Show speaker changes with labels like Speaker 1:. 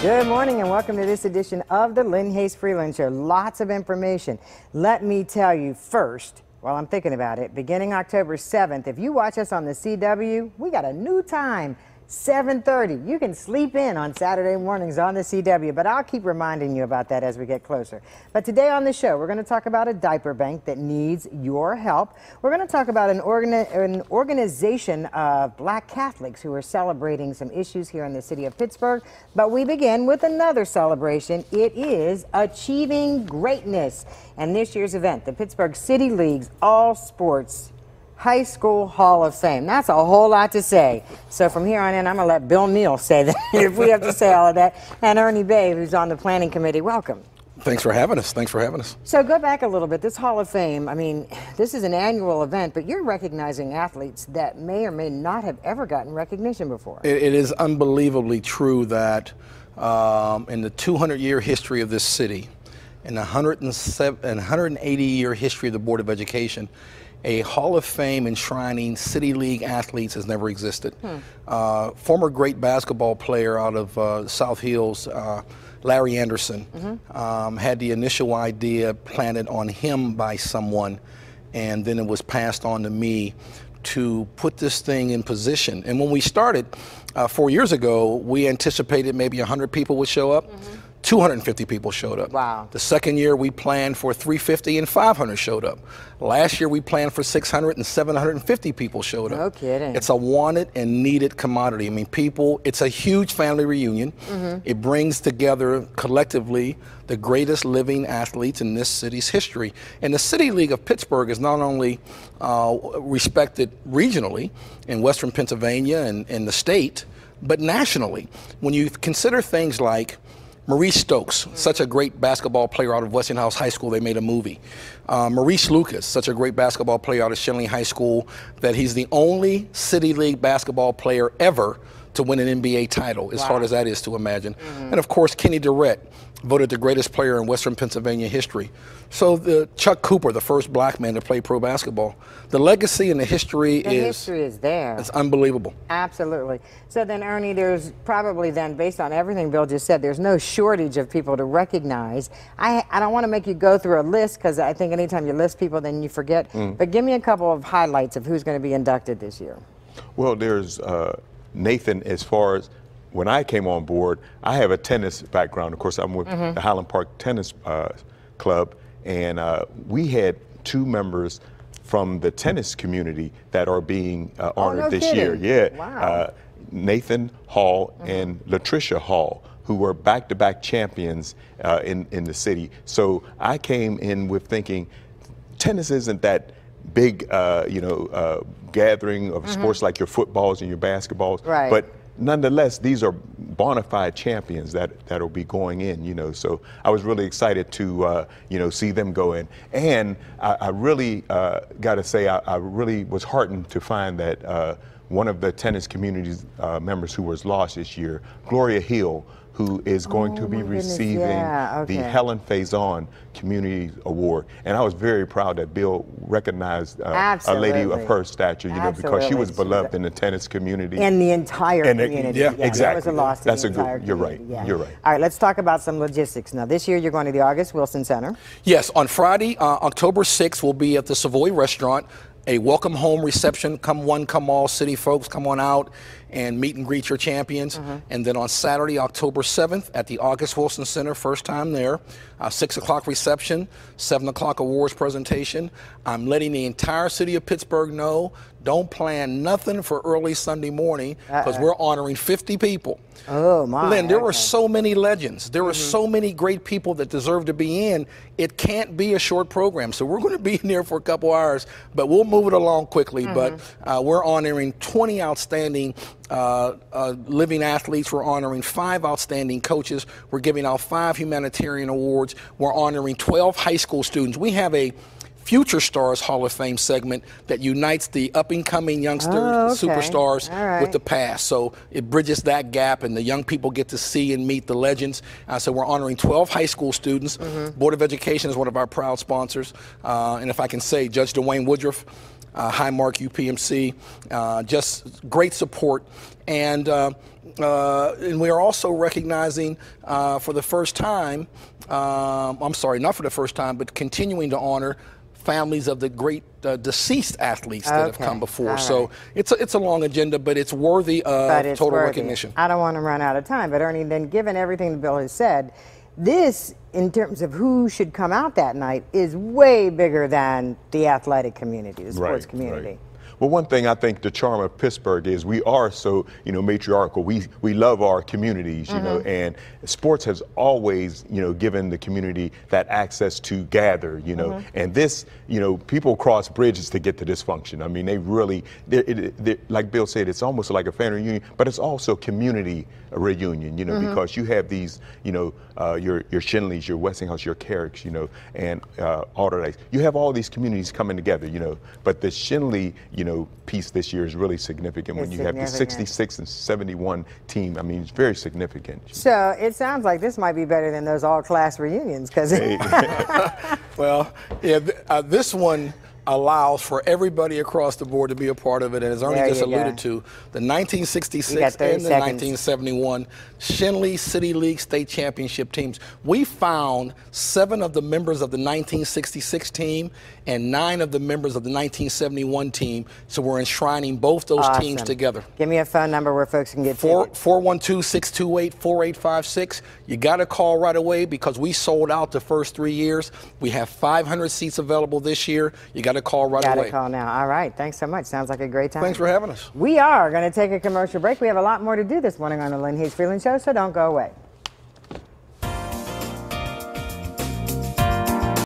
Speaker 1: Good morning and welcome to this edition of the Lynn Hayes Freeland Show. Lots of information. Let me tell you first, while I'm thinking about it, beginning October 7th, if you watch us on the CW, we got a new time, 7:30. You can sleep in on Saturday mornings on the CW, but I'll keep reminding you about that as we get closer. But today on the show, we're going to talk about a diaper bank that needs your help. We're going to talk about an organization of Black Catholics who are celebrating some issues here in the city of Pittsburgh. But we begin with another celebration. It is Achieving Greatness. And this year's event, the Pittsburgh City League's All Sports High School Hall of Fame. That's a whole lot to say. So from here on in, I'm going to let Bill Neal say that if we have to say all of that. And Ernie Bay, who's on the planning committee, welcome.
Speaker 2: Thanks for having us. Thanks for having us.
Speaker 1: So go back a little bit. This Hall of Fame, I mean, this is an annual event, but you're recognizing athletes that may or may not have ever gotten recognition before.
Speaker 2: It is unbelievably true that in the 200-year history of this city, in the 180-year history of the Board of Education, a Hall of Fame enshrining City League athletes has never existed. Former great basketball player out of South Hills, Larry Anderson, had the initial idea planted on him by someone, and then it was passed on to me to put this thing in position. And when we started 4 years ago, we anticipated maybe 100 people would show up. 250 people showed up.
Speaker 1: Wow.
Speaker 2: The second year we planned for 350 and 500 showed up. Last year we planned for 600 and 750 people showed up.
Speaker 1: No kidding.
Speaker 2: It's a wanted and needed commodity. I mean, people, it's a huge family reunion. It brings together collectively the greatest living athletes in this city's history. And the City League of Pittsburgh is not only respected regionally in Western Pennsylvania and in the state, but nationally. When you consider things like Maurice Stokes, such a great basketball player out of Westinghouse High School, they made a movie. Maurice Lucas, such a great basketball player out of Schenley High School, that he's the only City League basketball player ever to win an NBA title, as hard as that is to imagine. And of course, Kenny Durrett, voted the greatest player in Western Pennsylvania history. So Chuck Cooper, the first black man to play pro basketball. The legacy and the history
Speaker 1: is there.
Speaker 2: It's unbelievable.
Speaker 1: Absolutely. So then, Ernie, there's probably then, based on everything Bill just said, there's no shortage of people to recognize. I don't want to make you go through a list, because I think anytime you list people, then you forget. But give me a couple of highlights of who's going to be inducted this year.
Speaker 3: Well, there's Nathan, as far as when I came on board, I have a tennis background. Of course, I'm with the Highland Park Tennis Club, and we had two members from the tennis community that are being honored this year. Yeah,
Speaker 1: wow.
Speaker 3: Nathan Hall and Latricia Hall, who were back-to-back champions in the city. So I came in with thinking, tennis isn't that big, gathering of sports like your footballs and your basketballs, but nonetheless, these are bona fide champions that'll be going in, So I was really excited to, see them go in. And I really got to say, I really was heartened to find that one of the tennis community's members who was lost this year, Gloria Hill, who is going to be receiving the Helen Faison Community Award. And I was very proud that Bill recognized a lady of her stature, because she was beloved in the tennis community.
Speaker 1: And the entire community.
Speaker 3: Yeah, exactly.
Speaker 1: That was a loss to
Speaker 3: That's
Speaker 1: the entire
Speaker 3: you're
Speaker 1: community.
Speaker 3: right, you're right.
Speaker 1: All right, let's talk about some logistics. Now, this year you're going to the August Wilson Center.
Speaker 2: Yes, on Friday, October 6th, we'll be at the Savoy Restaurant. A welcome home reception, come one, come all, city folks, come on out and meet and greet your champions. And then on Saturday, October 7th at the August Wilson Center, first time there, 6 o'clock reception, 7 o'clock awards presentation. I'm letting the entire city of Pittsburgh know, don't plan nothing for early Sunday morning, because we're honoring 50 people.
Speaker 1: Oh my.
Speaker 2: Lynn, there are so many legends. There are so many great people that deserve to be in. It can't be a short program. So we're going to be in there for a couple hours, but we'll move it along quickly. But we're honoring 20 outstanding living athletes. We're honoring 5 outstanding coaches. We're giving out 5 humanitarian awards. We're honoring 12 high school students. We have a Future Stars Hall of Fame segment that unites the up-and-coming youngsters, superstars, with the past. So it bridges that gap, and the young people get to see and meet the legends. So we're honoring 12 high school students. Board of Education is one of our proud sponsors. And if I can say, Judge Dwayne Woodruff, Highmark UPMC, just great support. And we are also recognizing for the first time, I'm sorry, not for the first time, but continuing to honor families of the great deceased athletes that have come before. So it's a long agenda, but it's worthy of total recognition.
Speaker 1: I don't want to run out of time, but Ernie, then given everything Bill has said, this, in terms of who should come out that night, is way bigger than the athletic community, the sports community.
Speaker 3: Right. Well, one thing I think the charm of Pittsburgh is we are so, matriarchal. We love our communities, you know, and sports has always, given the community that access to gather, and this, people cross bridges to get to this function. I mean, they really, like Bill said, it's almost like a family reunion, but it's also community reunion, because you have these, your Shinleys, your Westinghouse, your Carricks, and Alderdice. You have all these communities coming together, but the Shinley, piece this year is really significant when you have the 66 and 71 team. I mean, it's very significant.
Speaker 1: So it sounds like this might be better than those all-class reunions, because
Speaker 2: well, yeah, this one allows for everybody across the board to be a part of it, and as Ernie just alluded to, the 1966 and the 1971 Shinley City League State Championship teams. We found 7 of the members of the 1966 team and 9 of the members of the 1971 team, so we're enshrining both those teams together.
Speaker 1: Give me a phone number where folks can get to
Speaker 2: 412-628-4856. You got to call right away because we sold out the first 3 years. We have 500 seats available this year. You got to call right away.
Speaker 1: Got to call now. All right. Thanks so much. Sounds like a great time.
Speaker 2: Thanks for having us.
Speaker 1: We are going to take a commercial break. We have a lot more to do this morning on the Lynn Hayes Freeland Show, so don't go away.